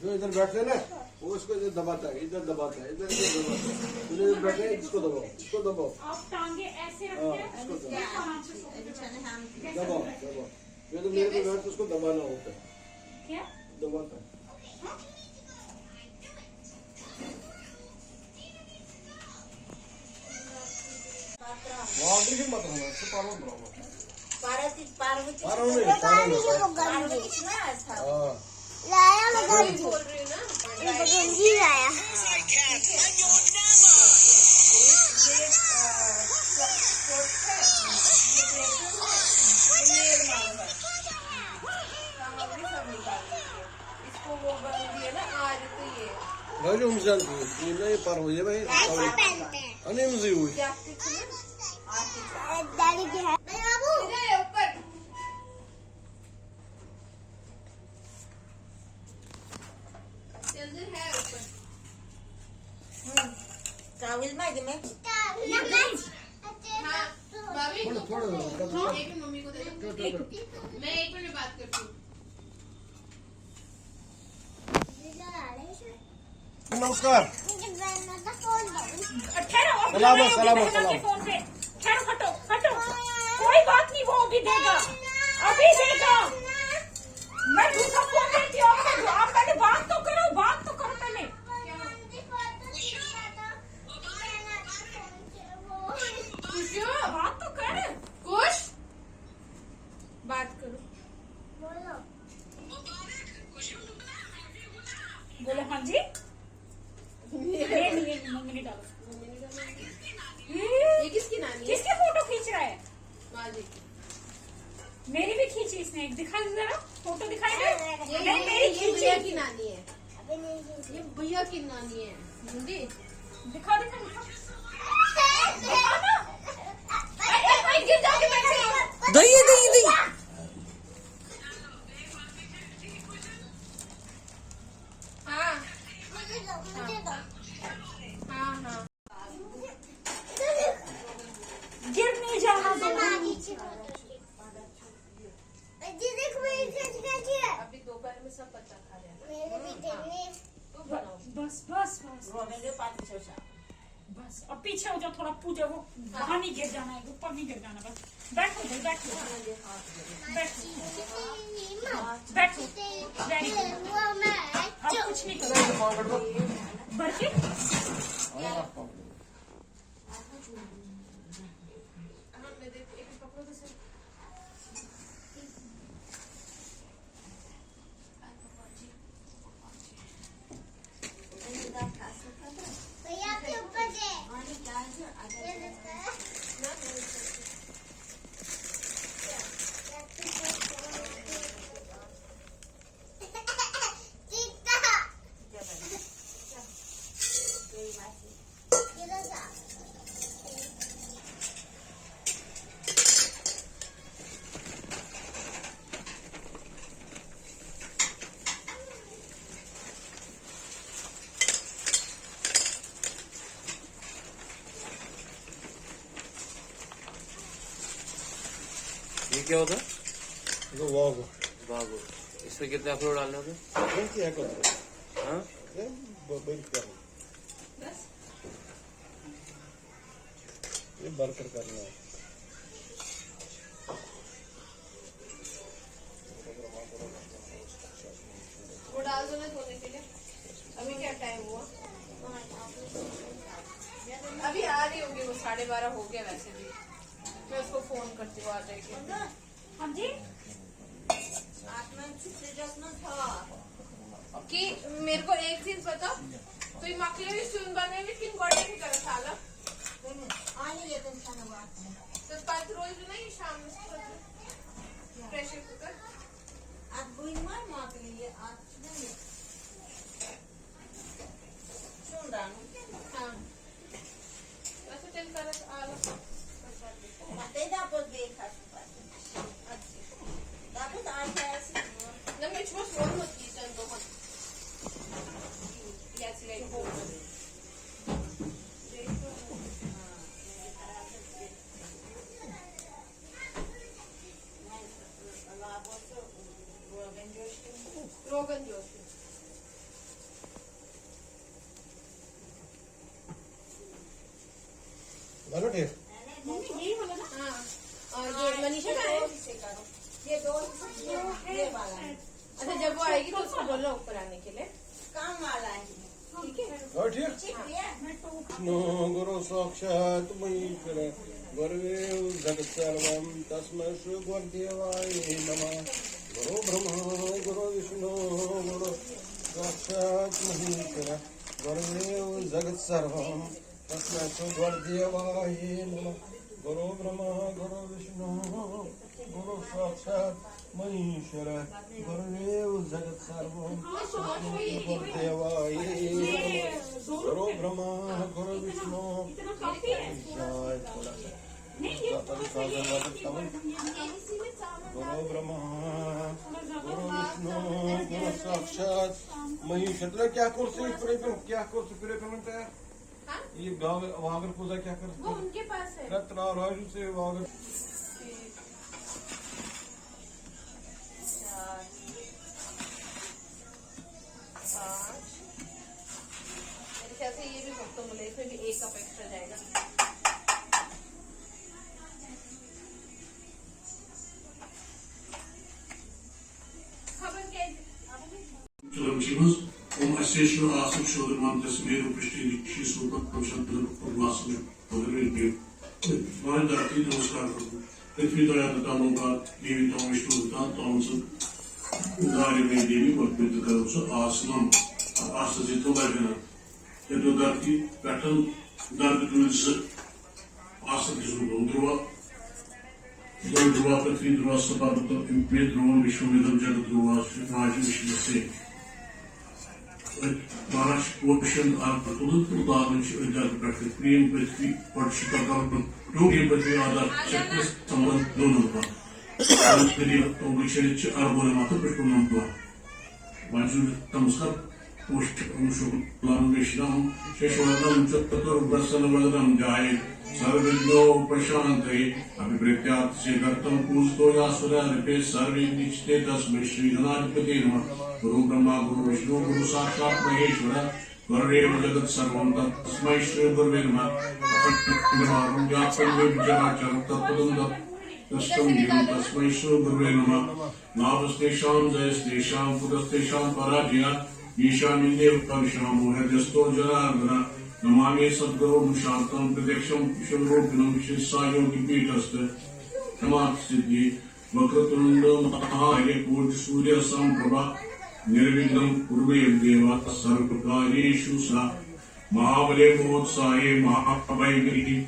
जो इधर बैठे ना वो इसको इधर दबाता है, इधर दबाता है, इधर इधर दबाता है। तो इधर बैठे इसको दबाओ, इसको दबाओ। आप टांगे ऐसे रखिए, दबाओ दबाओ। ये तो मेरे पे बैठ तो उसको दबाना होता है। क्या दबाता है। वाह मत होना, इसको पारो बनाओ। पार्वती पार्वती पार्वती हाँ लाया लगा बोल रही हूँ ना गंजी लाया इसको वो बन दिया ना आज तो ये भाई जो मिसाल ये नहीं पार हो जाए भाई अने मुझे हुई डैडी के है बाबू ऊपर चल है ऊपर ट्रैवल में मैं हाँ भाभी थोड़ा एक मिनट मम्मी को दे दो मैं एक मिनट बात करती हूँ नमस्कार ठहरो, सलाम, अभी सलाम, बहना सलाम। के फोन पे ठहरो, हटो हटो, कोई बात नहीं, वो अभी देगा, अभी देगा। मैं दूसरा फोन देती हूँ, आप पहले बात तो करो पहले। बात तो कर, खुश बात करो बोलो हाँ जी। ये मम्मी ने डालो। ये किसकी नानी है किसके फोटो खींच रहा है? बाजी मेरी भी खींची इसने, दिखा दे जरा, फोटो दिखाई दे। ये नहीं, मेरी ये भैया की खींची, नानी है ये भैया की नानी है हिंदी दिखा ना। गिर जाओगे बैठे। दही हाँ हाँ हाँ गिर नहीं जाना दो। अभी दोपहर में सब बच्चा खा रहे हैं तो बनाओ बस बस बस बस, अब पीछे हो जाओ थोड़ा, पूजा वो वहाँ नहीं गिर जाना है, ऊपर नहीं गिर जाना, बस बैठो भाई, बैठो बैठो बैठो, वेरी गुड। अब कुछ नहीं करो, बरके ये क्या होता है? जो वाह बाबू, इसमें कितने अखरोट डालने होते? क्या करते हैं हाँ बंद कर ये बर्कर करना है वो डाल दो ना धोने के लिए अभी क्या टाइम हुआ अभी आ रही होगी वो 12:30 हो गया वैसे भी मैं उसको फोन करती हूँ आ जाएगी हाँ जी। कि मेरे को एक चीज बताओ तुम मागल्या सून बनवली की गोड्याची करत आलं तर 5 रोज नाही शाम प्रेशर कुकर हाँ असं तेल करत आलं नाही मी चुवा फोन होती संतो पण याची काही फोन रोगन जोश डालो टेस्ट। यही वाला ना। हाँ और ये मनीषा का है। ये दो ये वाला है, अच्छा जब वो आएगी तो उसको बोलो ऊपर आने के लिए। काम वाला है। ठीक है और ठीक ठीक है। नो गुरु साक्षात महेश्वर गुरुवे जगत सर्वं तस्मै श्री गुरुदेवाय नमः। गुरु ब्रह्मा गुरु विष्णु गुरु साक्षात महेश्वर गुरुवे जगत सर्वं तस्मै श्री गुरुदेवाय नमः। गुरु ब्रह्मा गुरु विष्णु गुरु साक्षात महेश्वर गुरुवे जगत सर्वं तस्मै श्री गुरुदेवाय नमः। गुरु ब्रह्मा गुरु विष्णु इतना काफी है। जय थोड़ा सा नहीं ये गुरु ब्रह्मा गुरु विष्णु गुरु साक्षात महेश्वर। तुला क्या कोर्स क्या कोर्स म्हणता है हाँ? ये गाव वागर पूजा क्या वो करते उनके पास है। रत्ना राजू से वागर 4 5 मेरे ख्याल से ये भी भक्तों मिले, इसमें भी 1 कप एक्स्ट्रा जाएगा। खबर क्या है? Çılımcımız, o mesajı asıp şodurman tesmeyi rupuştaydı kişi sultan konuşanları kurmasını öğrenmiyor. Bana da ki namaskar करता हूँ। पृथ्वी दया दानों का जीवित विष्णु दान तामस उदारी में देवी वर्तित करो सो आसनम आसजित हो गए ना ये तो धरती पैटर्न दर्द टूल्स आसन की सुनो ध्रुवा ध्रुवा पृथ्वी ध्रुवा सभा में ध्रुव विश्व में जगत ध्रुवा राज विश्व से Maraş Ocean Arpatılı Kulağınç Öder Bırakır Priyem Petri Parçıta Kalkın Ruhiyem Petri Adar Çekmes Saman Donulma Alışveri Oğuşerici Arbolematı Pışkunumla Vajur Tamskar Oşçuk Umuşukların Beşram Şeşoğladan Çöptatör Brasana Vadaram Cahil Sarvigno Prashantai Abhipretyat Segartam Pusto Yasura Ripe Sarvi Nichte Tasme Shri Ganadipati Nama Guru Brahma Guru Vishnu Guru Sakshat Maheshwara Gurudev Jagat Sarvam Tasmai Shri Guruve Namah Akhand Vyapam Vijayachar Tapadam Tastam Yam Tasmai Shri Guruve Namah Navastesham Jayastesham Pudastesham Parajya Ishamindev Parisham Muhajasto Janardana Namami Sadguru Shantam Pradeksham Shurupinam Shisayogi Pitasta Tamat Siddhi Vakratunda Mahaya Purj Surya Samprabha Nirvignam Kurvev Deva Sarvakareshu Sa Mahavale Mohotsaye Mahavaigri